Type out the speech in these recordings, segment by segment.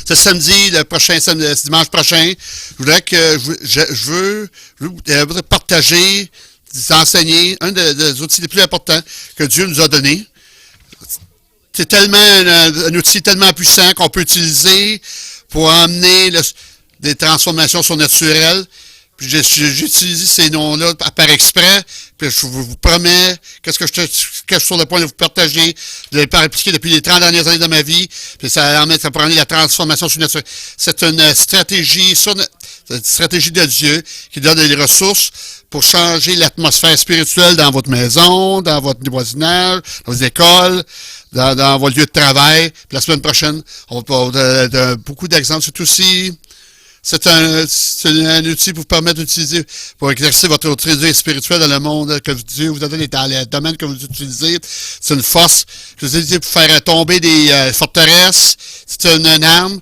ce samedi, ce dimanche prochain, je veux partager, enseigner des outils les plus importants que Dieu nous a donnés. C'est tellement un outil tellement puissant qu'on peut utiliser pour amener des transformations surnaturelles. Puis j'utilise ces noms-là par exprès, puis je vous promets que ce que je suis sur le point de vous partager, de l'ai appliqué depuis les 30 dernières années de ma vie, puis ça pour amener la transformation surnaturelle. C'est une stratégie de Dieu qui donne les ressources pour changer l'atmosphère spirituelle dans votre maison, dans votre voisinage, dans vos écoles, dans vos lieux de travail. Puis la semaine prochaine, on va avoir beaucoup d'exemples. C'est un outil pour vous permettre d'utiliser, pour exercer votre autorité spirituelle dans le monde que Dieu vous a donné, dans le domaine que vous utilisez. C'est une force que vous utilisez pour faire tomber des forteresses. C'est une arme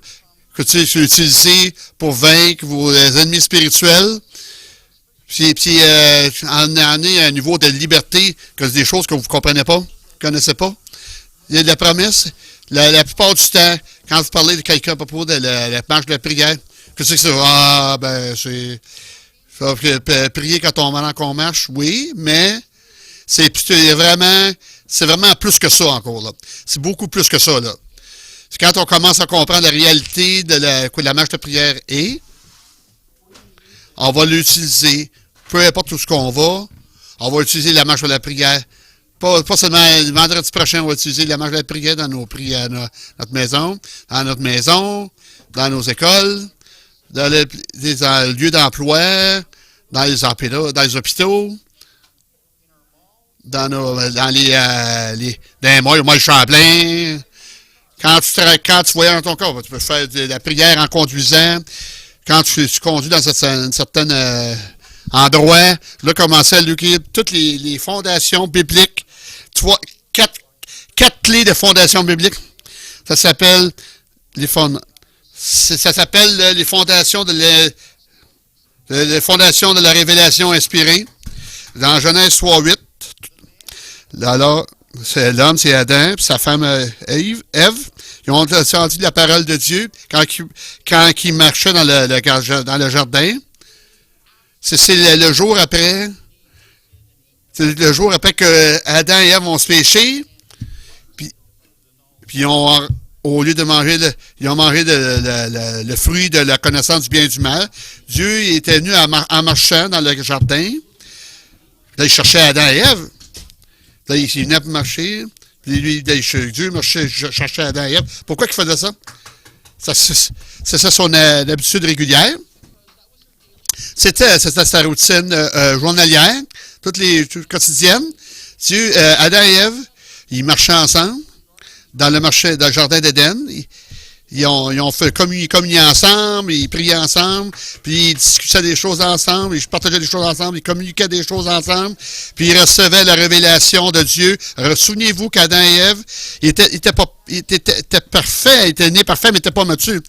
que vous utilisez pour vaincre vos ennemis spirituels. Puis en amener un niveau de liberté, que c'est des choses que vous ne comprenez pas, connaissez pas. Il y a de la promesse. La plupart du temps, quand vous parlez de quelqu'un à propos de la marche de la prière, qu'est-ce que c'est? Prier quand on va qu'on marche, oui, mais c'est vraiment plus que ça encore, là. C'est beaucoup plus que ça, là. C'est quand on commence à comprendre la réalité de la marche de prière est, on va l'utiliser, peu importe où ce qu'on va, on va utiliser la marche de la prière. Pas seulement le vendredi prochain, on va utiliser la marche de la prière dans notre maison, dans nos écoles, dans les lieux d'emploi, dans les hôpitaux, dans les malls Champlain. Quand tu voyages dans ton corps, tu peux faire de la prière en conduisant. Quand tu conduis dans un certain endroit, là, commencer à lire toutes les fondations bibliques. Quatre clés de fondations bibliques. Ça s'appelle les fondations les fondations de la révélation inspirée. Dans Genèse 3:8, alors, c'est l'homme, c'est Adam, puis sa femme Ève. Ils ont entendu la parole de Dieu quand ils marchaient dans le jardin. C'est le jour après. C'est le jour après que Adam et Ève ont se péché. Puis au lieu de manger, ils ont mangé le fruit de la connaissance du bien et du mal. Dieu était venu en marchant dans le jardin. Là, il cherchait Adam et Ève. Là, il venait pour marcher. Puis Dieu cherchait Adam et Ève. Pourquoi il faisait ça? C'est ça son habitude régulière. C'était sa routine journalière, quotidienne. Adam et Ève, ils marchaient ensemble dans le jardin d'Éden. Ils ont fait communier ensemble, ils priaient ensemble, puis ils discutaient des choses ensemble, ils partageaient des choses ensemble, ils communiquaient des choses ensemble, puis ils recevaient la révélation de Dieu. Souvenez-vous qu'Adam et Ève étaient parfaits, ils étaient nés parfaits, mais n'étaient pas matures.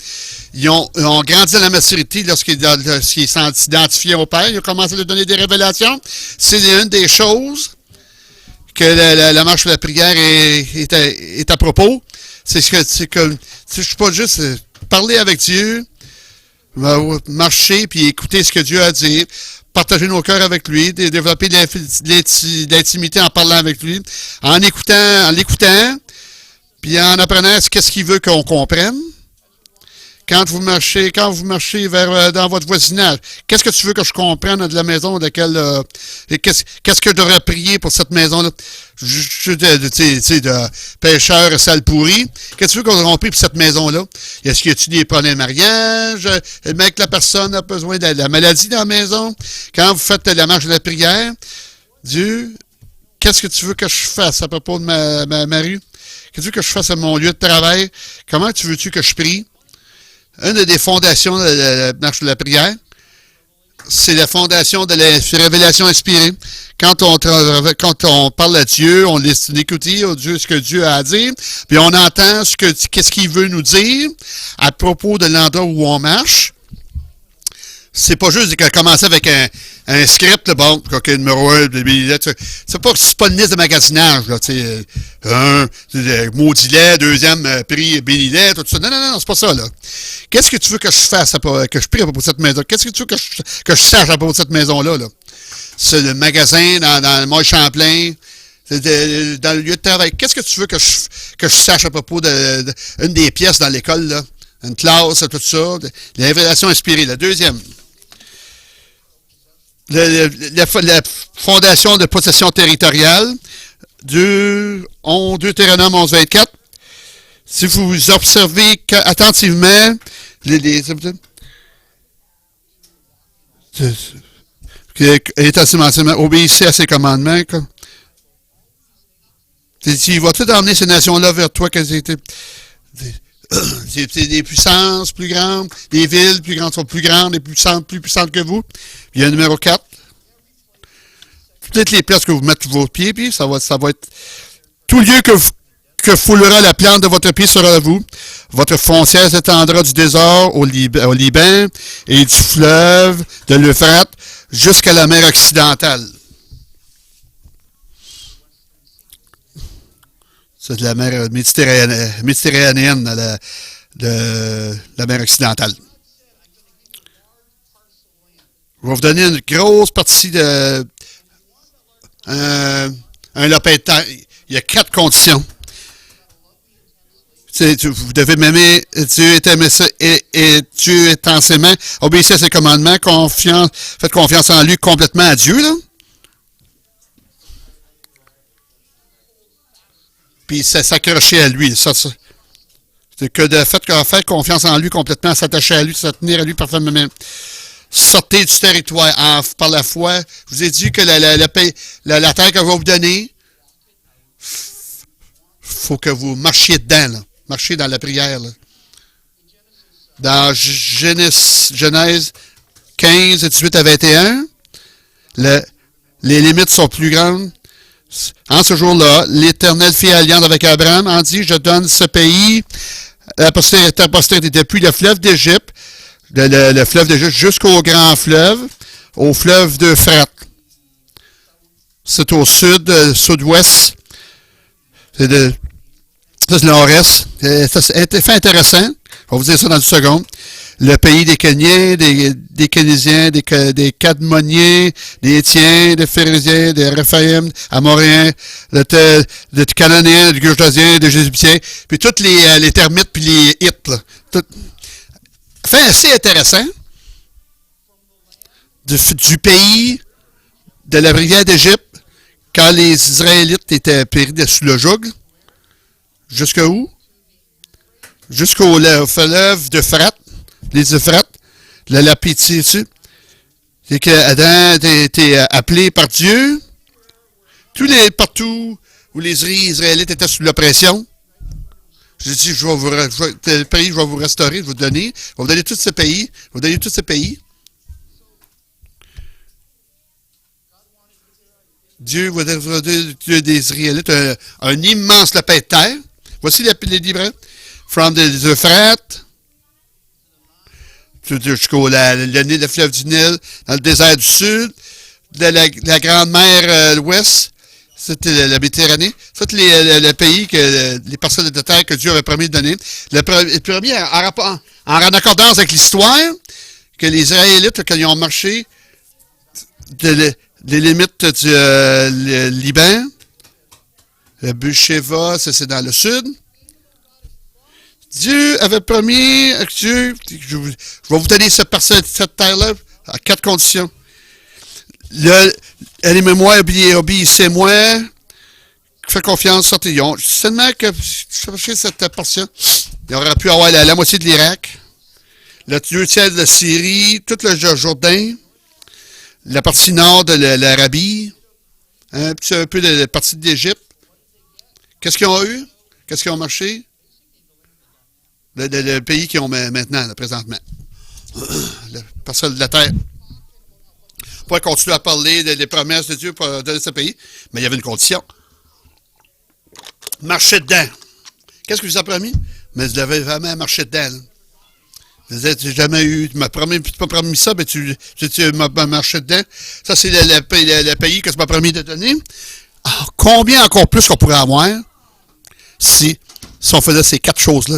Ils ont grandi dans la maturité lorsqu'ils s'identifiaient au Père, ils ont commencé à lui donner des révélations. C'est une des choses que la marche de la prière est à propos. C'est que je suis pas juste parler avec Dieu, marcher puis écouter ce que Dieu a à dire, partager nos cœurs avec lui, développer de l'intimité en parlant avec lui, en l'écoutant, puis en apprenant qu'est-ce qu'il veut qu'on comprenne. Quand vous marchez dans votre voisinage, qu'est-ce que tu veux que je comprenne de la maison de laquelle qu'est-ce que je devrais prier pour cette maison-là? De pêcheurs sale pourri. Qu'est-ce que tu veux qu'on prie pour cette maison-là? Est-ce qu'il y a-t-il des problèmes de mariage? Même que la personne a besoin de la maladie dans la maison? Quand vous faites la marche de la prière, Dieu, qu'est-ce que tu veux que je fasse à propos de ma rue? Qu'est-ce que tu veux que je fasse à mon lieu de travail? Comment veux-tu que je prie? Une des fondations de la marche de la prière, c'est la fondation de la révélation inspirée. Quand on parle à Dieu, on écoute ce que Dieu a à dire, puis on entend qu'est-ce qu'il veut nous dire à propos de l'endroit où on marche. c'est pas juste de commencer avec un script, là, bon, coquin numéro 1, c'est pas une liste de magasinage, là, tu sais, maudit lait, deuxième prix, béni lait, tout ça. Non, non, non, c'est pas ça, là. Qu'est-ce que tu veux que je fasse, que je prie à propos de cette maison? Qu'est-ce que tu veux que je sache à propos de cette maison-là, là? C'est le magasin dans le Moy Champlain, dans le lieu de travail. Qu'est-ce que tu veux que je sache à propos une des pièces dans l'école, là? Une classe, tout ça. Les révélations inspirées. La deuxième. La fondation de possession territoriale. Deutéronome 11-24. Si vous observez attentivement obéissez à ses commandements. Il va tout emmener ces nations-là vers toi. C'est des puissances plus grandes, des villes plus grandes sont plus grandes, des puissantes plus puissantes que vous. Puis il y a le numéro 4. Toutes les places que vous mettez vos pieds, puis ça va être tout lieu que foulera la plante de votre pied sera à vous. Votre foncière s'étendra du désert au Liban et du fleuve de l'Euphrate jusqu'à la mer occidentale. C'est de la mer méditerranéenne de la mer occidentale. Je vais vous donner une grosse partie de un lopin de terre. Il y a 4 conditions. Vous devez m'aimer, Dieu est aimé ça, et Dieu est enseignement. Obéissez à ses commandements, faites confiance en lui complètement à Dieu, là. Puis s'accrocher à lui. C'est que de faire confiance en lui complètement, s'attacher à lui, se tenir à lui parfaitement. Sortez du territoire par la foi. Je vous ai dit que la terre que je vais vous donner, faut que vous marchiez dedans, là. Marchiez dans la prière, là. Dans Genèse 15, 18 à 21, les limites sont plus grandes. En ce jour-là, l'Éternel fit alliance avec Abraham, en dit, je donne ce pays à la postérité depuis le fleuve d'Égypte, le fleuve d'Égypte jusqu'au grand fleuve, au fleuve d'Euphrate. C'est au sud-ouest. Ça, c'est le nord-est. C'est fait intéressant. Je vais vous dire ça dans une seconde. Le pays des Kéniens, des Kénésiens, des Cadmoniens, des Étiens, des Phérésiens, des Réphaïm, Amoréens, des Cananéens, des Girgasiens, des Égyptiens, puis tous les termites puis les Hittes, là. Fait assez intéressant du pays de la rivière d'Égypte, quand les Israélites étaient péris sous le joug. Jusqu'à où? Jusqu'au fleuve d'Euphrate, les Euphrates, la pitié dessus. C'est qu'Adam a été appelé par Dieu. Partout où les Israélites étaient sous l'oppression, j'ai dit, le pays, je vais vous restaurer, je vais vous donner. Je vais vous donner tous ces pays. Je vais vous donner tous ces pays. Dieu va donner des Israélites un immense lapin de terre. Voici les livrets. From the Euphrates jusqu'au le fleuve du Nil, dans le désert du Sud, la Grande Mer l'Ouest, c'était la Méditerranée. C'est les pays, les parcelles de terre que Dieu avait promis de donner. Le premier, en accordance avec l'histoire, que les Israélites, quand ils ont marché des limites du Liban, le Beersheba, c'est dans le sud. Dieu avait promis, je vais vous donner cette terre-là à 4 conditions. Aimez-moi, obéissez-moi, faites confiance, sortez. Seulement que cherchez cette portion, il aurait pu avoir la moitié de l'Irak, le 2/3 de la Syrie, tout le Jourdain, la partie nord de l'Arabie, un peu de la partie de l'Égypte. Qu'est-ce qu'ils ont eu? Qu'est-ce qu'ils ont marché? Le pays qu'ils ont maintenant, là, présentement. La parcelle de la terre. On pourrait continuer à parler des promesses de Dieu pour donner ce pays, mais il y avait une condition. Marchez dedans. Qu'est-ce que vous a promis? Mais vous devez vraiment marcher dedans. Là. Je disais, tu n'as jamais eu, tu m'as promis ça, ben tu m'as marché dedans. Ça, c'est le pays que tu m'as promis de donner. Alors, combien encore plus qu'on pourrait avoir si on faisait ces 4 choses-là?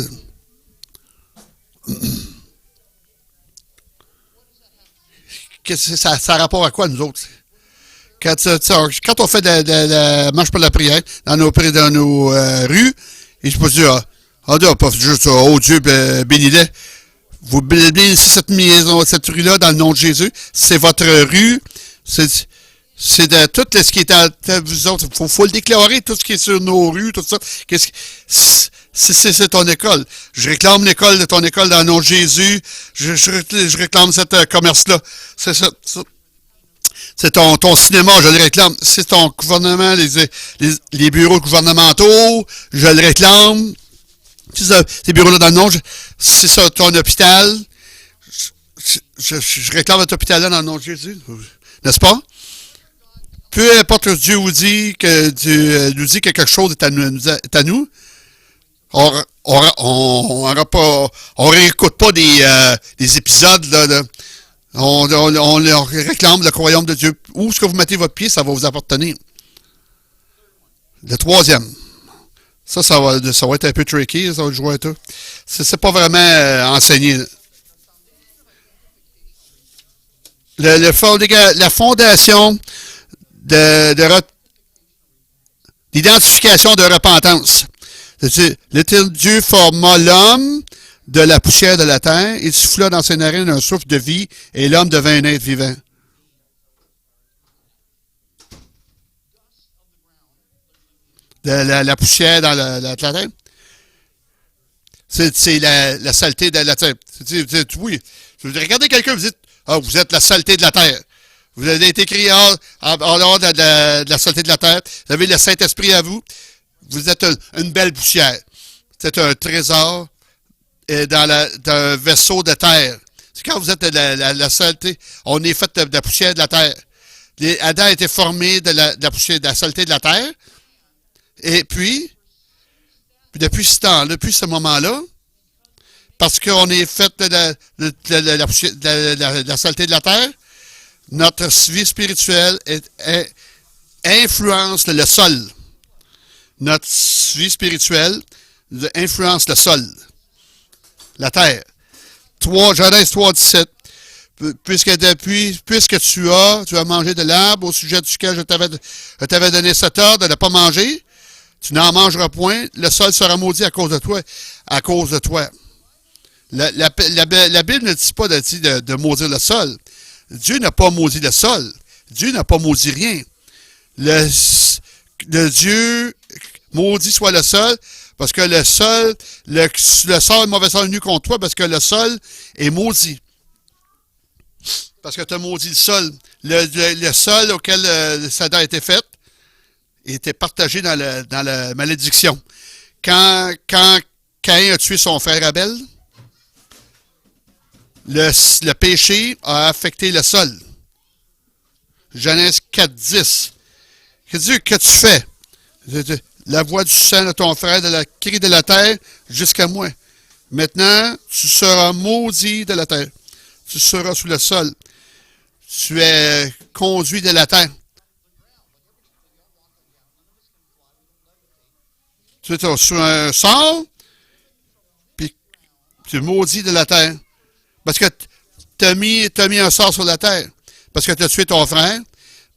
Ça a rapport à quoi, nous autres? Quand on fait de la marche pour la prière dans nos rues, et je peux dire, pas juste, oh Dieu, bénis-les. Vous bénissez cette maison, cette rue-là, dans le nom de Jésus. C'est votre rue. C'est de tout ce qui est à vous autres. Faut le déclarer, tout ce qui est sur nos rues, tout ça. C'est ton école. Je réclame l'école de ton école dans le nom de Jésus. Je réclame cette commerce-là. C'est ça. C'est ton cinéma, je le réclame. C'est ton gouvernement, les bureaux gouvernementaux, je le réclame. Ces bureaux-là dans le nom, c'est ça, ton hôpital. Je réclame votre hôpital-là dans le nom de Jésus. N'est-ce pas? Peu importe que Dieu nous dit que quelque chose est à nous, on réécoute pas des épisodes là. On leur réclame le royaume de Dieu. Où est-ce que vous mettez votre pied, ça va vous appartenir. Le troisième. Ça va être un peu tricky, ça va jouer à tout. C'est pas vraiment enseigné. La fondation d'identification de repentance. L'éternel Dieu forma l'homme de la poussière de la terre, il souffla dans ses narines un souffle de vie, et l'homme devint un être vivant. La poussière dans la terre, c'est la saleté de la terre. Oui, vous regardez quelqu'un, vous dites, vous êtes la saleté de la terre. Vous avez été créé hors de la saleté de la terre. Vous avez le Saint-Esprit à vous. Vous êtes une belle poussière. C'est un trésor dans un vaisseau de terre. C'est quand vous êtes la saleté, on est fait de la poussière de la terre. Adam a été formé de la poussière, de la saleté de la terre. Et puis depuis ce moment-là, parce qu'on est fait de la saleté de la terre, notre vie spirituelle influence le sol. Notre vie spirituelle influence le sol. La terre. Genèse 3, 17. Puisque tu as mangé de l'arbre au sujet duquel je t'avais donné cet ordre de ne pas manger, tu n'en mangeras point, le sol sera maudit à cause de toi. La Bible ne dit pas de maudire le sol. Dieu n'a pas maudit le sol. Dieu n'a pas maudit rien. Le Dieu maudit soit le sol, parce que le sol est mauvais sol venu contre toi, parce que le sol est maudit. Parce que tu as maudit le sol. Le sol auquel le Satan a été fait était partagé dans la malédiction. Quand Caïn a tué son frère Abel, le péché a affecté le sol. Genèse 4, 10. Que tu fais? La voix du sang de ton frère, de la cri de la terre, jusqu'à moi. Maintenant, tu seras maudit de la terre. Tu seras sous le sol. Tu es conduit de la terre. Tu es sur un sort, puis tu es maudit de la terre. Parce que tu as mis un sort sur la terre. Parce que tu as tué ton frère.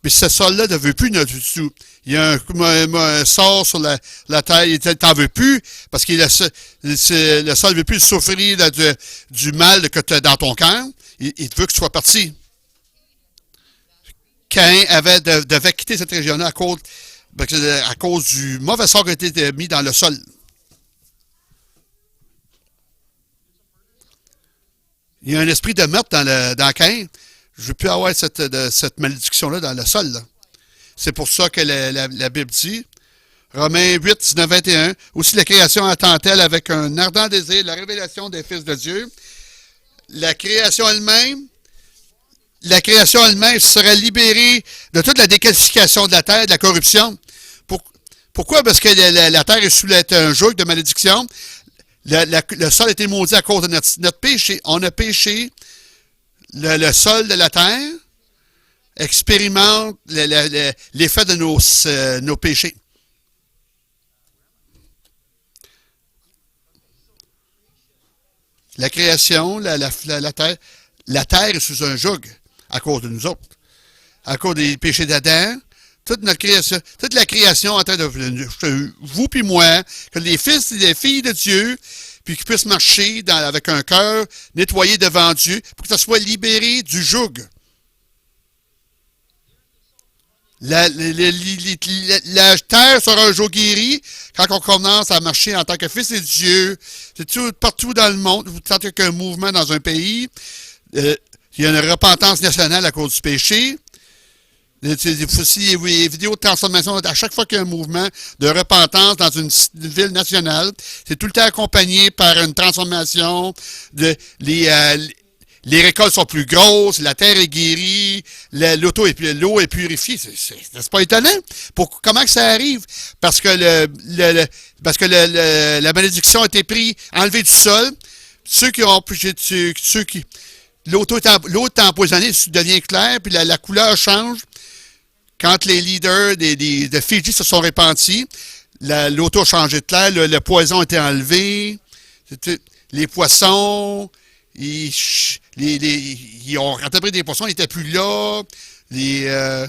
Puis ce sol-là ne veut plus du tout. Il y a un sort sur la terre, il t'en veut plus, parce que le sol ne veut plus souffrir du mal que tu as dans ton cœur. Il veut que tu sois parti. Caïn devait quitter cette région-là à cause du mauvais sort qui a été mis dans le sol. Il y a un esprit de meurtre dans Caïn. Je ne veux plus avoir cette malédiction-là dans le sol. Là. C'est pour ça que la Bible dit, Romains 8, 19, 21, aussi la création attend-elle avec un ardent désir la révélation des fils de Dieu. La création elle-même serait libérée de toute la déqualification de la terre, de la corruption. Pourquoi? Parce que la terre est sous un joug de malédiction. Le sol a été maudit à cause de notre péché. On a péché. Le sol de la terre expérimente l'effet de nos péchés. La création, la terre est sous un joug à cause de nous autres. À cause des péchés d'Adam, toute la création en train de vous puis moi, que les fils et les filles de Dieu, puis qu'ils puissent marcher avec un cœur nettoyé devant Dieu, pour que ça soit libéré du joug. La terre sera un jour guéri quand on commence à marcher en tant que fils de Dieu. C'est tout, partout dans le monde. Vous sentez qu'un mouvement dans un pays, il y a une repentance nationale à cause du péché. Aussi, les vidéos de transformation, à chaque fois qu'il y a un mouvement de repentance dans une ville nationale, c'est tout le temps accompagné par une transformation. Les récoltes sont plus grosses, la terre est guérie, l'eau est purifiée. C'est pas étonnant. Comment que ça arrive? Parce que la malédiction a été enlevée du sol. L'eau est empoisonnée, devient claire, puis la couleur change. Quand les leaders de Fidji se sont répandus, l'eau a changé de clair, le poison a été enlevé, les poissons, ils ont rattrapé des poissons, ils n'étaient plus là, ils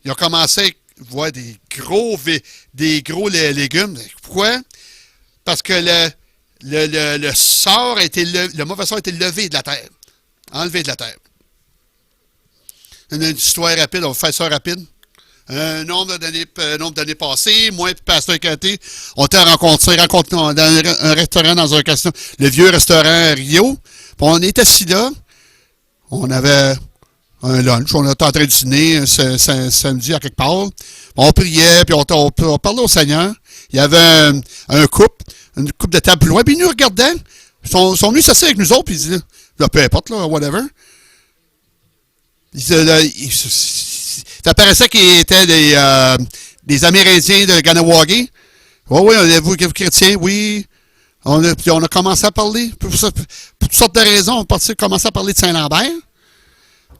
ont commencé à voir des gros légumes. Pourquoi? Parce que le sort a été le mauvais sort a été levé de la terre, enlevé de la terre. Une histoire rapide, on va faire ça rapide. Un nombre d'années passées, moi et Pasteur Katé, on t'a rencontré dans un restaurant dans un casino, le vieux restaurant Rio. Puis on est assis là, on avait un lunch, on était en train de dîner samedi à quelque part. On priait, puis on parlait au Seigneur. Il y avait une couple de table plus loin, puis ils nous regardaient. Ils sont venus s'asseoir avec nous autres, puis ils disaient, peu importe, là, whatever. Ça paraissait qu'ils étaient des Amérindiens de Ganawagi. Oui, vous chrétiens, oui. On a commencé à parler, pour toutes sortes de raisons, on a commencé à parler de Saint-Lambert.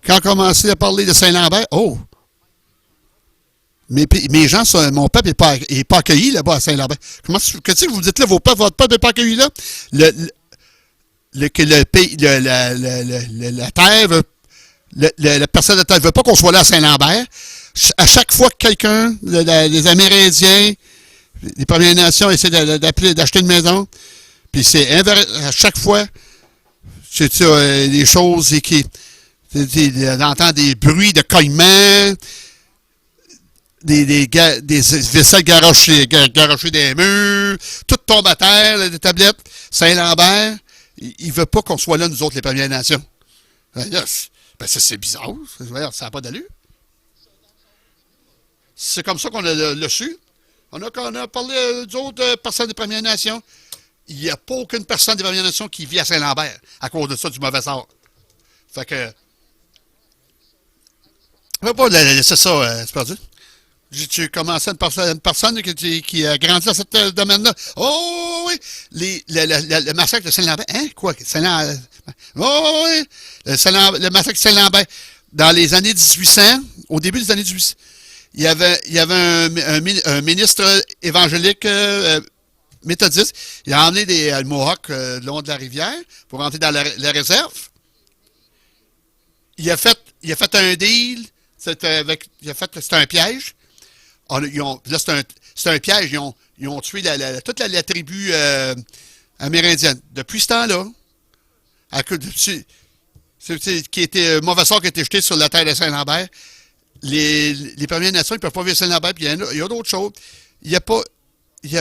Quand on a commencé à parler de Saint-Lambert, mes gens, mon peuple n'est pas accueilli là-bas à Saint-Lambert. Qu'est-ce que vous dites là, votre peuple n'est pas accueilli là? La terre la personne de terre ne veut pas qu'on soit là à Saint-Lambert. À chaque fois que quelqu'un, les Amérindiens, les Premières Nations essaient d'acheter une maison, puis c'est à chaque fois, c'est des choses on entend des bruits de cognement, des vaisselles garochées des murs, tout tombe à terre, des tablettes. Saint-Lambert, il ne veut pas qu'on soit là, nous autres, les Premières Nations. Ben ça, c'est bizarre. Ça n'a pas d'allure. C'est comme ça qu'on l'a su. On a parlé d'autres personnes des Premières Nations. Il n'y a pas aucune personne des Premières Nations qui vit à Saint-Lambert à cause de ça, du mauvais sort. Fait que... Je ne vais pas laisser ça, c'est perdu. Tu commençais une personne qui a grandi dans ce domaine-là. Oh oui! Le massacre de Saint-Lambert. Hein? Quoi? Saint-Lambert? Oh oui! Le massacre de Saint-Lambert. Dans les années 1800, au début des années 1800, il y avait un ministre évangélique méthodiste. Il a emmené des Mohawks le long de la rivière pour rentrer dans la réserve. Il a fait un deal. C'était un piège. Là, c'est un piège. Ils ont tué toute la tribu amérindienne. Depuis ce temps-là, qui était mauvais sort qui a été jeté sur la terre de Saint-Lambert, les Premières Nations, ils ne peuvent pas vivre Saint-Lambert, puis il y a d'autres choses. Il n'y a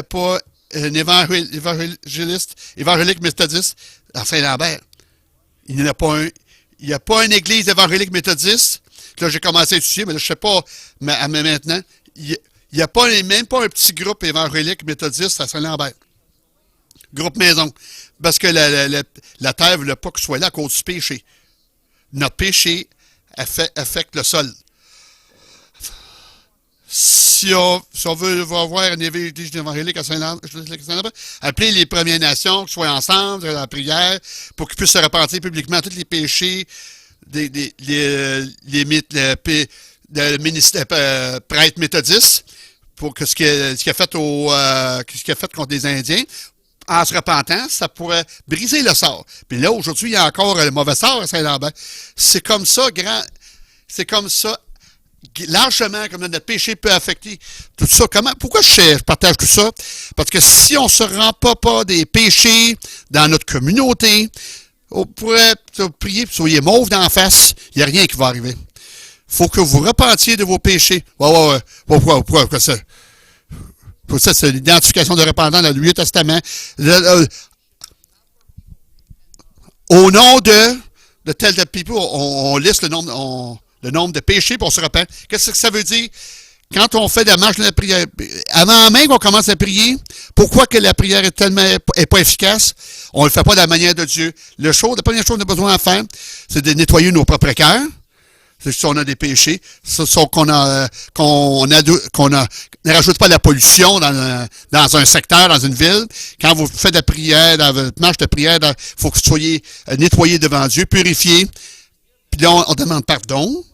pas un évangélique méthodiste à Saint-Lambert. Il n'y en a pas un. Il n'y a pas une église évangélique méthodiste. Là, j'ai commencé à étudier, mais là, je ne sais pas, mais maintenant, il n'y a même pas un petit groupe évangélique méthodiste à Saint-Lambert. Groupe maison. Parce que la terre ne voulait pas que ce soit là à cause du péché. Notre péché affecte le sol. Si on veut avoir une église évangélique à Saint-Lambert, appelez les Premières Nations, qu'ils soient ensemble dans la prière, pour qu'ils puissent se repentir publiquement à tous les péchés les ministres, prêtres méthodistes, pour que ce qui a fait contre les Indiens, en se repentant, ça pourrait briser le sort. Puis là, aujourd'hui, il y a encore le mauvais sort à Saint-Lambert. C'est comme ça, largement, comme notre péché peut affecter tout ça. Pourquoi je partage tout ça? Parce que si on ne se rend pas des péchés dans notre communauté, on pourrait prier, soyez mauve d'en face, il n'y a rien qui va arriver. Il faut que vous repentiez de vos péchés. Ouais. Pourquoi ça? Pour ça, c'est l'identification de repentant dans le Nouveau Testament. Au nom de tel people, on liste le nombre de péchés pour se repenttre. Qu'est-ce que ça veut dire? Quand on fait la marche de la prière, avant même qu'on commence à prier, pourquoi que la prière est pas efficace? On ne le fait pas de la manière de Dieu. La première chose qu'on a besoin de faire, c'est de nettoyer nos propres cœurs. Si on a des péchés, qu'on n'ajoute pas la pollution dans un secteur, dans une ville. Quand vous faites de la prière, dans votre marche de prière, il faut que vous soyez nettoyés devant Dieu, purifiés. Puis là, on demande pardon.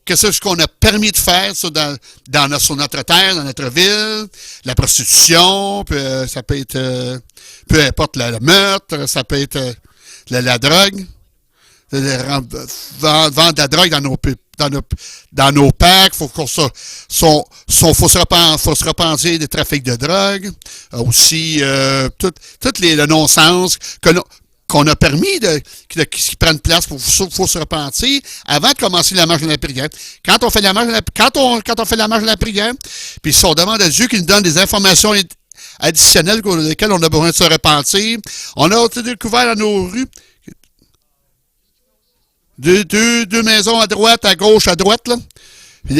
Qu'est-ce qu'on a permis de faire sur notre terre, dans notre ville? La prostitution, ça peut être, peu importe le meurtre, ça peut être la drogue. Vendre de la drogue dans nos parcs, faut se repentir des trafics de drogue, aussi tout le non-sens qu'on a permis qui prennent place faut se repentir avant de commencer la marche de la prière. Quand on fait la marche de la prière, puis si on demande à Dieu qu'il nous donne des informations additionnelles pour lesquelles on a besoin de se repentir, on a découvert dans nos rues deux maisons à droite, à gauche, à droite, là. Il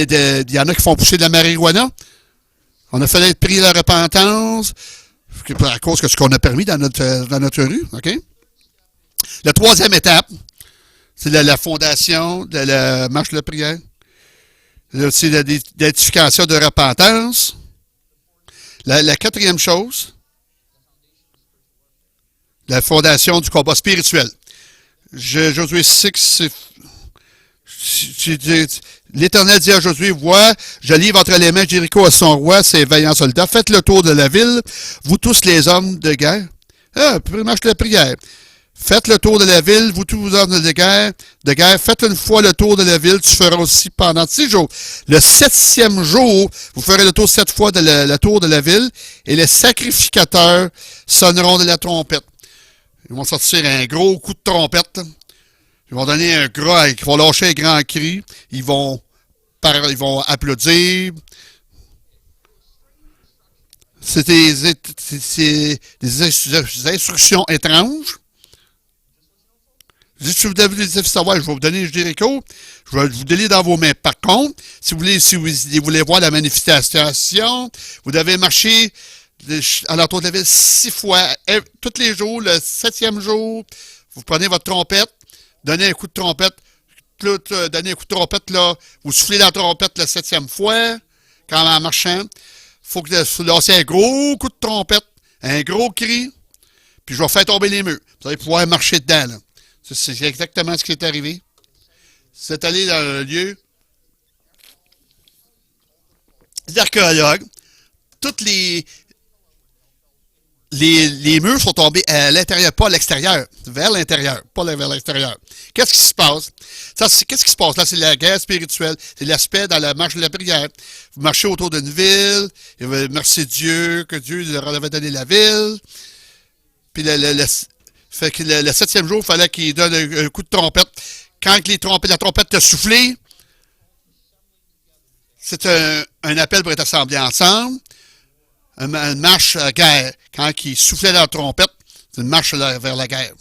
y en a qui font pousser de la marijuana. On a fait prier la repentance à cause de ce qu'on a permis dans notre rue. OK? La troisième étape, c'est la fondation de la marche de la prière. C'est l'identification de repentance. La quatrième chose, la fondation du combat spirituel. Josué 6, l'Éternel dit à Josué, vois, je livre entre les mains Jéricho à son roi, ses vaillants soldats. Faites le tour de la ville, vous tous les hommes de guerre. Marche de la prière. Faites le tour de la ville, vous tous les hommes de guerre. Faites une fois le tour de la ville, tu feras aussi pendant 6 jours. Le 7e jour, vous ferez le tour 7 fois le tour de la ville, et les sacrificateurs sonneront de la trompette. Ils vont sortir un gros coup de trompette. Ils vont donner ils vont lâcher un grand cri. Ils vont applaudir. C'est des instructions étranges. Si vous devez savoir, je vais vous donner Jéricho. Je vais vous donner dans vos mains. Par contre, si vous voulez voir la manifestation, vous devez marcher à l'entour de la ville 6 fois, tous les jours. Le 7e jour, vous prenez votre trompette, donnez un coup de trompette, là, vous soufflez la trompette la 7e fois, quand en marchant. Il faut que vous lanciez un gros coup de trompette, un gros cri, puis je vais faire tomber les murs. Vous allez pouvoir marcher dedans, là. C'est exactement ce qui est arrivé. C'est allé dans un lieu. Les archéologues, toutes les murs sont tombés à l'intérieur, pas à l'extérieur, vers l'intérieur, pas vers l'extérieur. Qu'est-ce qui se passe? Qu'est-ce qui se passe? Là, c'est la guerre spirituelle. C'est l'aspect dans la marche de la prière. Vous marchez autour d'une ville, et vous remerciez Dieu, que Dieu leur avait donné la ville. Puis fait que le 7e jour, il fallait qu'il donne un coup de trompette. Quand la trompette t'a soufflé, c'est un appel pour être assemblés ensemble. Une marche à la guerre. Quand ils soufflaient la trompette, c'est une marche vers la guerre.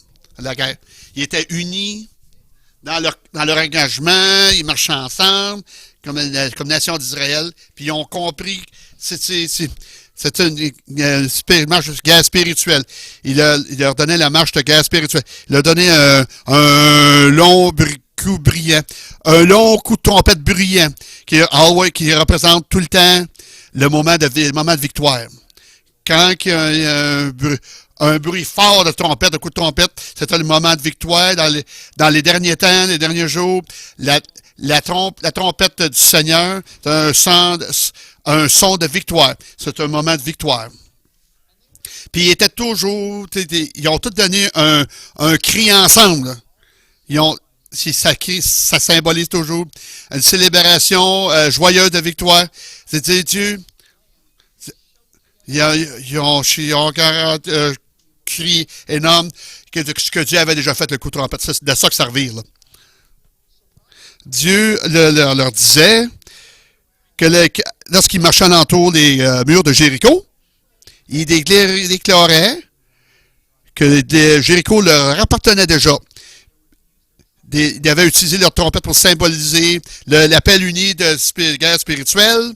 Ils étaient unis dans leur engagement, ils marchaient ensemble, comme nation d'Israël, puis ils ont compris que c'était une marche de guerre spirituelle. Il leur donnait la marche de guerre spirituelle. Il leur donnait un long coup brillant, un long coup de trompette brillant qui représente tout le temps le moment de victoire. Quand il y a un bruit fort de trompette, de coup de trompette, c'était le moment de victoire dans les derniers temps, les derniers jours. La trompette du Seigneur, c'est un son de victoire. C'est un moment de victoire. Puis ils étaient toujours, ils ont tous donné un cri ensemble. Là. Ça symbolise toujours une célébration joyeuse de victoire. C'est-à-dire, Dieu, ils ont cri énorme que Dieu avait déjà fait le coup de trompette. C'est de ça que ça revire. Là. Dieu leur disait que lorsqu'ils marchaient alentour des murs de Jéricho, il déclarait que Jéricho leur appartenait déjà. Ils avaient utilisé leur trompette pour symboliser l'appel uni de guerre spirituelle,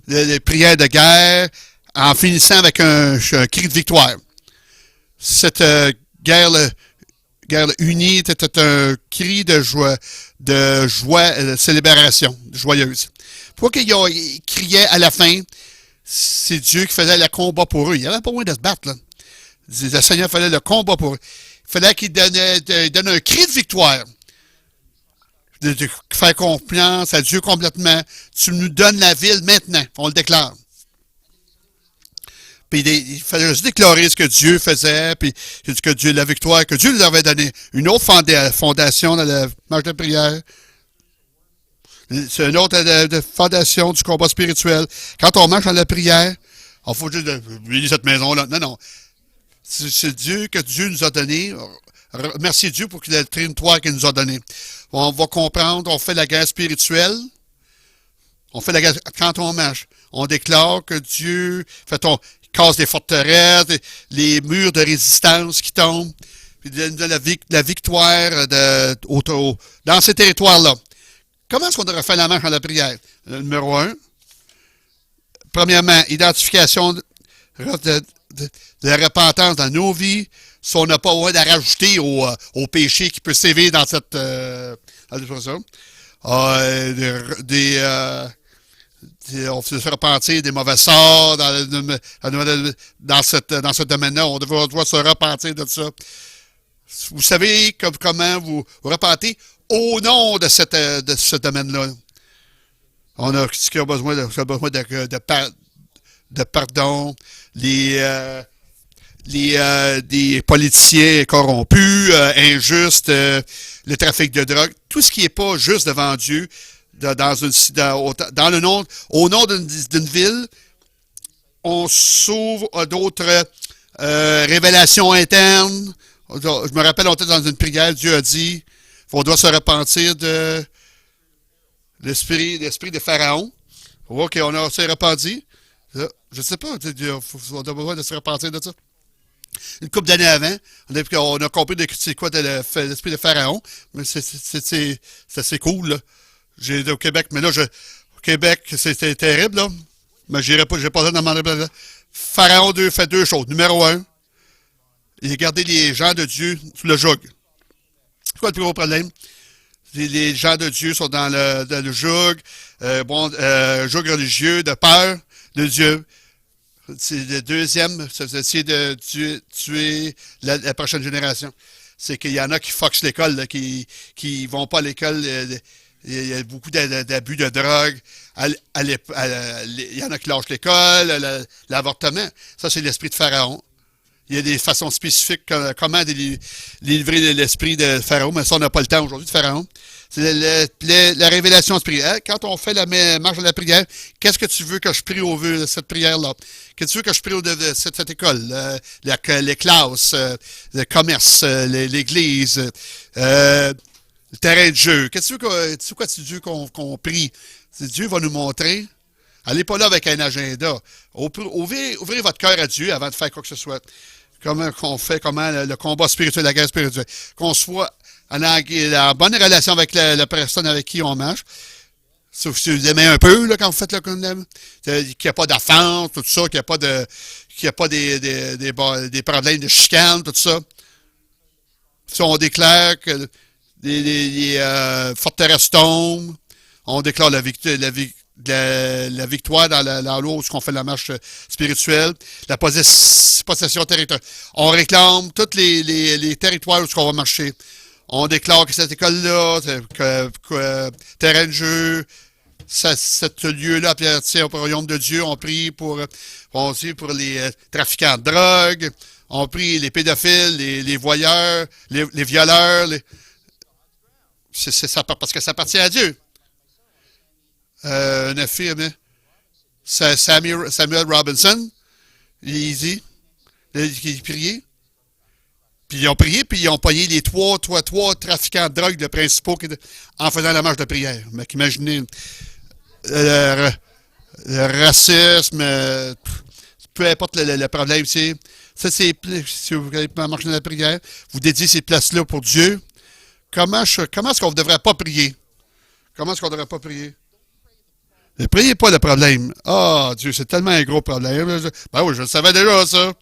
les prières de guerre, en finissant avec un cri de victoire. Cette guerre unie était un cri de joie, de célébration, joyeuse. Pourquoi ils criaient à la fin? C'est Dieu qui faisait le combat pour eux. Il n'y avait pas besoin de se battre. Là. Le Seigneur faisait le combat pour eux. Il fallait qu'il donne un cri de victoire. De faire confiance à Dieu complètement. Tu nous donnes la ville maintenant. On le déclare. Puis il fallait juste déclarer ce que Dieu faisait, puis que Dieu, la victoire, que Dieu nous avait donné. Une autre fondation dans la marche de prière. C'est une autre fondation du combat spirituel. Quand on marche dans la prière, il faut juste oublier cette maison-là. Non. C'est Dieu que Dieu nous a donné. Remerciez Dieu pour le territoire qu'il nous a donné. On va comprendre, on fait la guerre spirituelle. On fait la guerre quand on marche. On déclare que Dieu casse des forteresses, les murs de résistance qui tombent, puis la victoire dans ces territoires-là. Comment est-ce qu'on devrait faire la marche dans la prière? Numéro 1. Premièrement, identification de la repentance dans nos vies. Si on n'a pas besoin de rajouter au péché qui peut sévir dans cette on se fait repentir des mauvais sorts dans ce domaine-là. On doit se repentir de ça. Vous savez comment vous repentez au nom de ce domaine-là. On a besoin de pardon. Des politiciens corrompus, injustes, le trafic de drogue, tout ce qui n'est pas juste devant Dieu, au nom d'une ville, on s'ouvre à d'autres révélations internes. Je me rappelle, on était dans une prière, Dieu a dit qu'on doit se repentir de l'esprit de Pharaon. OK, on s'est repenti. Je ne sais pas, on a besoin de se repentir de ça. Une couple d'années avant, on a compris c'est quoi l'esprit de Pharaon, mais c'est assez cool, là. J'ai été au Québec, mais là, au Québec, c'était terrible, là. Mais j'ai pas demander. Pharaon fait deux choses. Numéro 1, il a gardé les gens de Dieu sous le joug. C'est quoi le plus gros problème? Les gens de Dieu sont dans le joug, joug religieux, de peur de Dieu. C'est le deuxième, c'est essayer de tuer la prochaine génération. C'est qu'il y en a qui foxent l'école, là, qui vont pas à l'école. Il y a beaucoup d'abus de drogue. Il y en a qui lâchent l'école, l'avortement. Ça, c'est l'esprit de Pharaon. Il y a des façons spécifiques comment délivrer l'esprit de Pharaon, mais ça, on n'a pas le temps aujourd'hui de Pharaon. C'est la révélation spirituelle. Quand on fait la marche de la prière, qu'est-ce que tu veux que je prie au vu de cette prière-là? Qu'est-ce que tu veux que je prie au de cette école? Les classes, le commerce, l'église, le terrain de jeu. Qu'est-ce que tu veux qu'on prie? Dieu va nous montrer. Allez pas là avec un agenda. Ouvrez votre cœur à Dieu avant de faire quoi que ce soit. Comment le combat spirituel, la guerre spirituelle. Qu'on soit en bonne relation avec la personne avec qui on marche. Sauf si vous aimez un peu, là, quand vous faites le condamne. Qu'il n'y a pas d'offense, tout ça, qu'il n'y a pas des problèmes de chicane, tout ça. Si on déclare que forteresses tombent. On déclare la victoire dans l'eau où on fait la marche spirituelle. La possession territoriale. On réclame tous les territoires où on va marcher. On déclare que cette école-là, terrain de jeu, ce lieu-là appartient au royaume de Dieu. On prie pour les trafiquants de drogue. On prie les pédophiles, les voyeurs, les violeurs. C'est ça, parce que ça appartient à Dieu. Un affirme, Samuel Robinson, il dit, il priait. Puis ils ont prié, puis ils ont pogné les trois trafiquants de drogue de principaux en faisant la marche de prière. Mais imaginez le racisme, peu importe le problème, si vous allez marcher dans la prière, vous dédiez ces places-là pour Dieu. Comment est-ce qu'on ne devrait pas prier? Comment est-ce qu'on ne devrait pas prier? Ne priez pas le problème. Ah, Dieu, c'est tellement un gros problème. Ben oui, je le savais déjà, ça.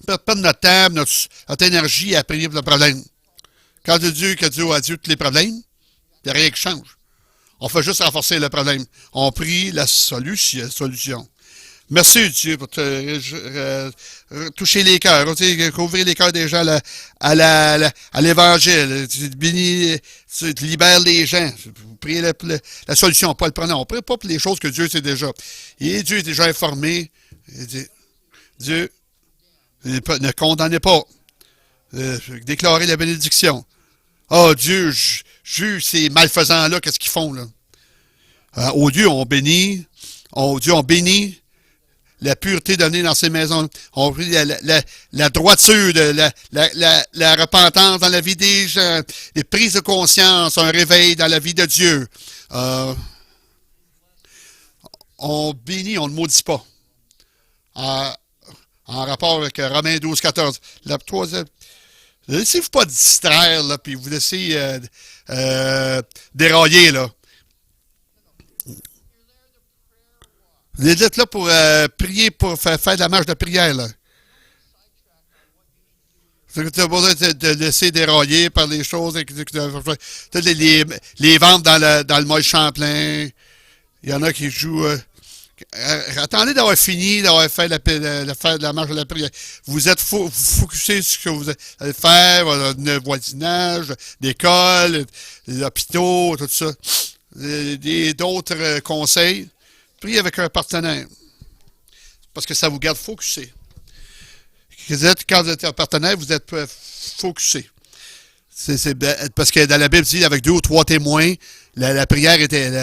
Perdre notre temps, notre énergie à prier pour le problème. Quand Dieu a Dieu tous les problèmes, il n'y a rien qui change. On fait juste renforcer le problème. On prie la solution. Merci, Dieu, pour toucher les cœurs, ouvrir les cœurs des gens à l'Évangile. Tu libères les gens. Vous priez la solution, pas le problème. On ne prie pas pour les choses que Dieu sait déjà. Et Dieu est déjà informé. Il dit, Dieu, ne condamnez pas. Déclarez la bénédiction. Oh, Dieu, juge ces malfaisants-là, qu'est-ce qu'ils font, là? Oh Dieu, on bénit. Oh Dieu, on bénit la pureté donnée dans ces maisons. On prie la droiture, la repentance dans la vie des gens, les prises de conscience, un réveil dans la vie de Dieu. On bénit, on ne maudit pas. En rapport avec Romains 12, 14. La troisième. Laissez-vous pas distraire, là, puis vous laissez dérailler, là. Vous êtes là pour prier, pour faire de la marche de prière, là. Tu as besoin de te laisser dérailler par les choses, les ventes dans le Moïse Champlain. Il y en a qui jouent. Attendez d'avoir fini, d'avoir fait la marche de la prière. Vous êtes focusé sur ce que vous allez faire, le voisinage, l'école, les hôpitaux, tout ça. D'autres conseils. Priez avec un partenaire. Parce que ça vous garde focusé. Quand vous êtes un partenaire, vous êtes focusé. Parce que dans la Bible, dit avec 2 ou 3 témoins, la prière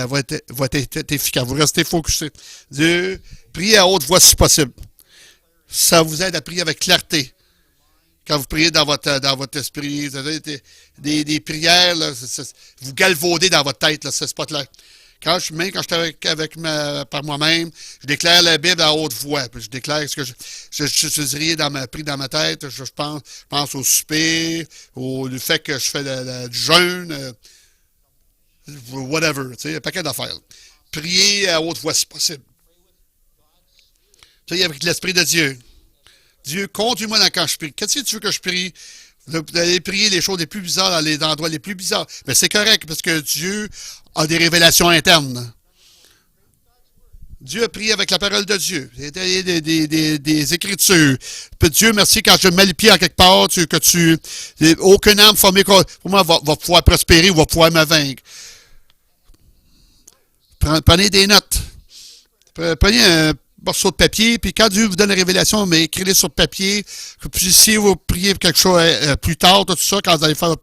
va être efficace. Vous restez focusé. Dieu, priez à haute voix si possible. Ça vous aide à prier avec clarté. Quand vous priez dans votre esprit, vous avez des prières, là, vous galvaudez dans votre tête, là, c'est pas clair. Quand je suis par moi-même, je déclare la Bible à haute voix. Puis je déclare ce que je dirais pris dans ma tête. Je pense au souper, le fait que je fais du jeûne, whatever, tu sais, un paquet d'affaires. Priez à haute voix si possible. Tu sais, avec l'Esprit de Dieu. Dieu, conduis-moi quand je prie. Qu'est-ce que tu veux que je prie? Vous allez prier les choses les plus bizarres dans les endroits les plus bizarres. Mais c'est correct parce que Dieu a des révélations internes. Dieu a prié avec la parole de Dieu. Des Écritures. Dieu, merci, quand je mets le pied à quelque part, aucune âme formée pour moi va pouvoir prospérer ou va pouvoir me vaincre. Prenez des notes. Prenez un morceau de papier, puis quand Dieu vous donne la révélation, mais écrivez-les sur le papier. Puis si vous priez pour quelque chose plus tard, tout ça, quand vous allez faire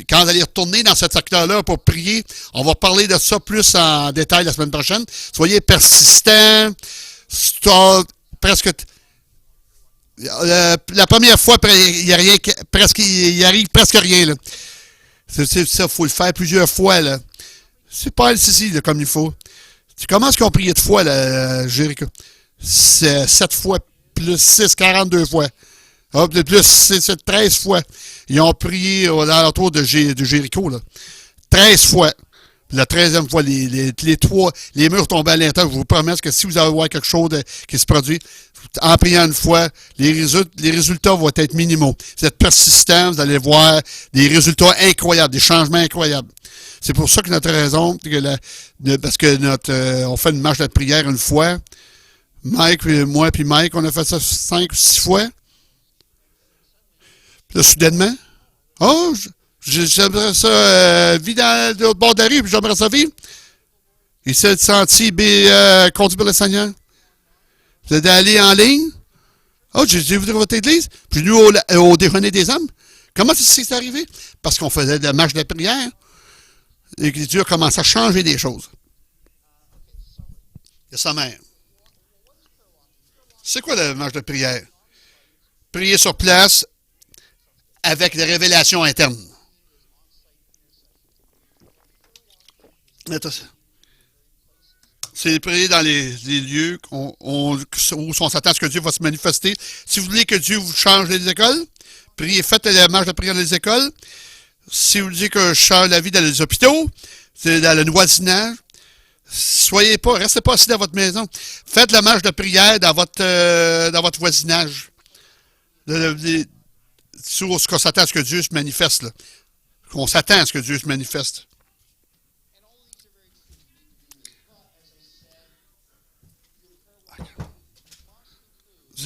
quand vous allez retourner dans cet secteur-là pour prier, on va parler de ça plus en détail la semaine prochaine. Soyez persistants. Presque la première fois, il arrive presque rien. Là. C'est ça, il faut le faire plusieurs fois. Là. C'est pas ici comme il faut. Comment est-ce qu'on priait de fois, là, Jéricho? C'est 7 fois, plus 6, 42 fois. Plus 6, 13 fois. Ils ont prié autour de Jéricho, là. 13 fois. La 13e fois, les murs tombaient à l'intérieur. Je vous promets que si vous avez quelque chose qui se produit, en priant une fois, les résultats vont être minimaux. Vous êtes persistant, vous allez voir des résultats incroyables, des changements incroyables. C'est pour ça que notre raison, parce que on fait une marche de prière une fois. Moi puis Mike, on a fait ça 5 ou 6 fois. Puis là, soudainement, oh, j'aimerais ça vivre dans l'autre bord de la rue, puis j'aimerais ça vivre. Il s'est senti conduit par le Seigneur. Vous êtes allé en ligne. Oh, j'ai vu votre église. Puis nous, au déjeuner des hommes. Comment c'est arrivé? Parce qu'on faisait de la marche de prière. Et que Dieu a commencé à changer des choses. Et sa mère. C'est quoi la marche de prière? Prier sur place avec des révélations internes. C'est prier dans les lieux où on s'attend à ce que Dieu va se manifester. Si vous voulez que Dieu vous change les écoles, priez, faites la marche de prière dans les écoles. Si vous voulez que je change la vie dans les hôpitaux, c'est dans le voisinage, restez pas assis dans votre maison. Faites la marche de prière dans votre voisinage. Sur ce qu'on s'attend à ce que Dieu se manifeste. Là. Qu'on s'attend à ce que Dieu se manifeste.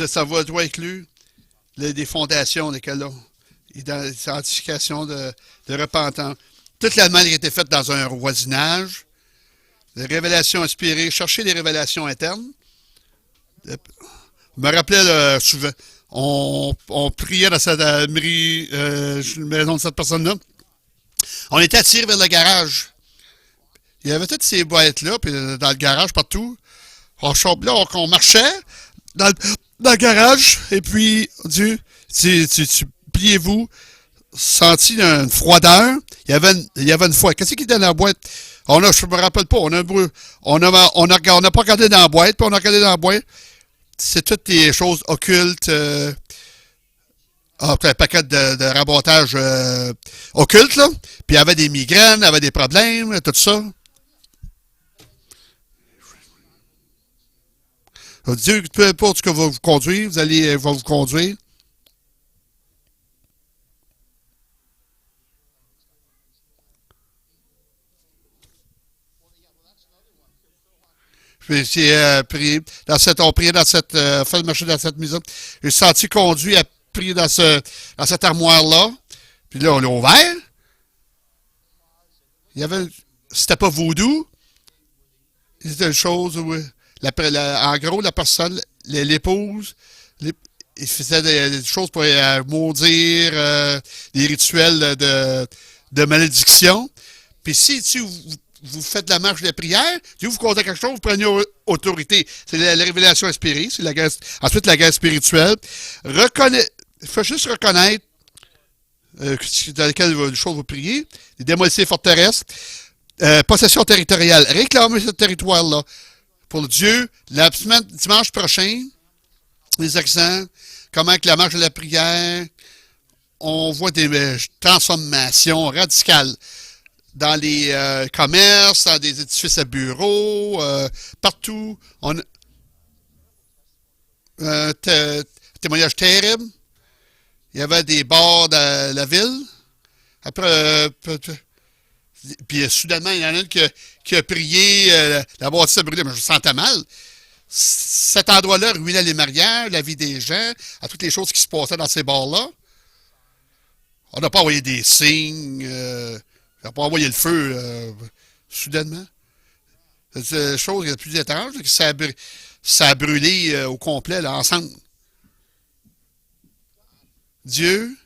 Ça va doit inclure des fondations, lesquelles là. Identification de repentance. Toute la demande a été faite dans un voisinage. Les révélations inspirées. Chercher des révélations internes. Je me rappelais souvent. On priait dans cette maison de cette personne-là. On était attirés vers le garage. Il y avait toutes ces boîtes-là, puis dans le garage, partout. On marchait dans le garage, et puis, Dieu, pliez-vous, senti une froideur. Il y avait une foi. Qu'est-ce qui était dans la boîte? Je me rappelle pas. On n'a pas regardé dans la boîte, puis on a regardé dans la boîte. C'est toutes les choses occultes. Un paquet de rabotage occulte, là. Puis il y avait des migraines, il y avait des problèmes, tout ça. Dieu, peu importe ce que va vous conduire, va vous conduire. J'ai prié on priait dans fait le marché dans cette maison. J'ai senti conduit à prier dans cette armoire-là. Puis là, on l'a ouvert. C'était pas vaudou. C'était une chose où, en gros, la personne, l'épouse, il faisait des choses pour maudire, des rituels de malédiction. Puis si vous faites la marche de prière, Dieu vous compte quelque chose, vous prenez autorité. C'est la révélation inspirée, c'est ensuite la guerre spirituelle. Il faut juste reconnaître dans lesquelles choses vous priez, démolir forteresses, possession territoriale, réclamer ce territoire-là. Pour Dieu, dimanche prochain, les accents, comment que la marche de la prière, on voit des transformations radicales dans les commerces, dans des édifices à bureaux, partout. On a un témoignage terrible. Il y avait des bars de la ville. Après, puis soudainement, il y en a une qui a prié, la bâtisse a brûlé, mais je me sentais mal. Cet endroit-là ruinait les mariages, la vie des gens, à toutes les choses qui se passaient dans ces bars-là. On n'a pas envoyé des signes, on n'a pas envoyé le feu soudainement. C'est la chose la plus étrange, que ça a brûlé au complet, là, ensemble. Dieu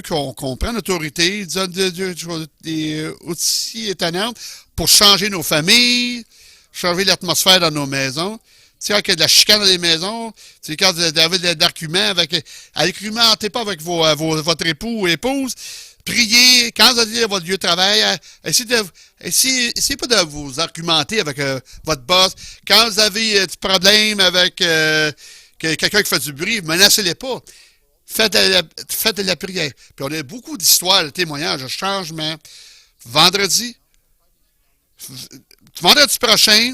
qu'on prenne l'autorité, donne Dieu des outils étonnants pour changer nos familles, changer l'atmosphère dans nos maisons. Tu sais, quand il y a de la chicane dans les maisons, tu sais, quand vous avez d'arguments argumentez pas avec votre époux ou épouse, priez, quand vous allez à votre lieu de travail, essayez pas de vous argumenter avec votre boss. Quand vous avez du problème avec quelqu'un qui fait du bruit, menacez-les pas. Faites de la prière. Puis on a beaucoup d'histoires, de témoignages, de changements. Vendredi prochain,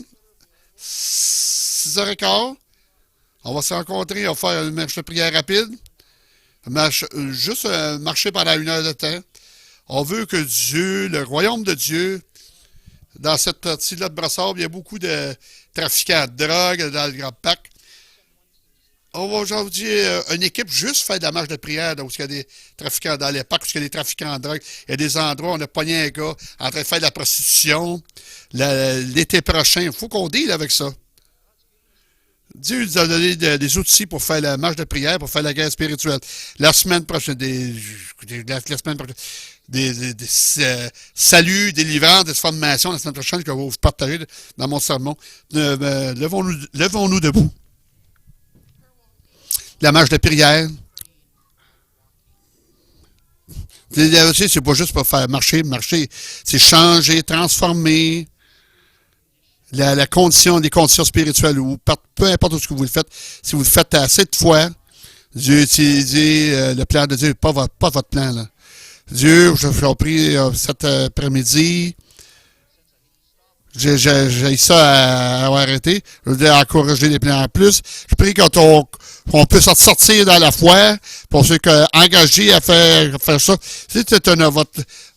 6h15, On va se rencontrer, on va faire une marche de prière rapide. Juste marcher pendant 1 heure de temps. On veut que Dieu, le royaume de Dieu, dans cette partie-là de Brossard, il y a beaucoup de trafiquants de drogue dans le Grand Parc. On va aujourd'hui, une équipe juste faire de la marche de prière, donc il y a des trafiquants dans les parcs, où il y a des trafiquants de drogue. Il y a des endroits où on a pogné un gars en train de faire de la prostitution. L'été prochain, il faut qu'on deal avec ça. Dieu nous a donné des outils pour faire la marche de prière, pour faire la guerre spirituelle. La semaine prochaine, la semaine prochaine, saluts, délivrances, des formations, la semaine prochaine que je vais vous partager dans mon sermon. Levons-nous debout. La marche de prière. C'est pas juste pour faire marcher, c'est changer, transformer les conditions spirituelles ou peu importe où ce que vous le faites. Si vous le faites assez de fois, Dieu utilise le plan de Dieu, pas votre plan, là. Dieu, je vous prie cet après-midi. J'ai ça à arrêter. Je veux dire, encourager les plans en plus. Je prie qu'on peut sortir dans la foi pour ceux qui sont engagés à faire ça. Si c'est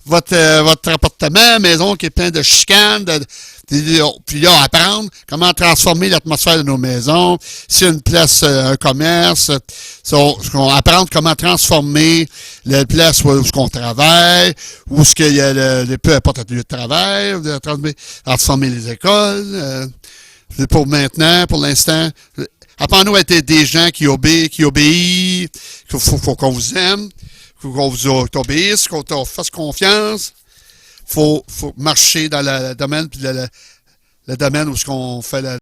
votre appartement, maison qui est plein de chicanes, puis là, apprendre comment transformer l'atmosphère de nos maisons. Si une place, un commerce, apprendre comment transformer la place où on travaille, où ce qu'il y a peu importe le lieu de travail, transformer les écoles. Pour maintenant, pour l'instant, apprends-nous à être des gens qui obéissent, qu'il faut qu'on vous aime, qu'on vous obéisse, qu'on te fasse confiance. Faut marcher dans le domaine, puis le domaine où on fait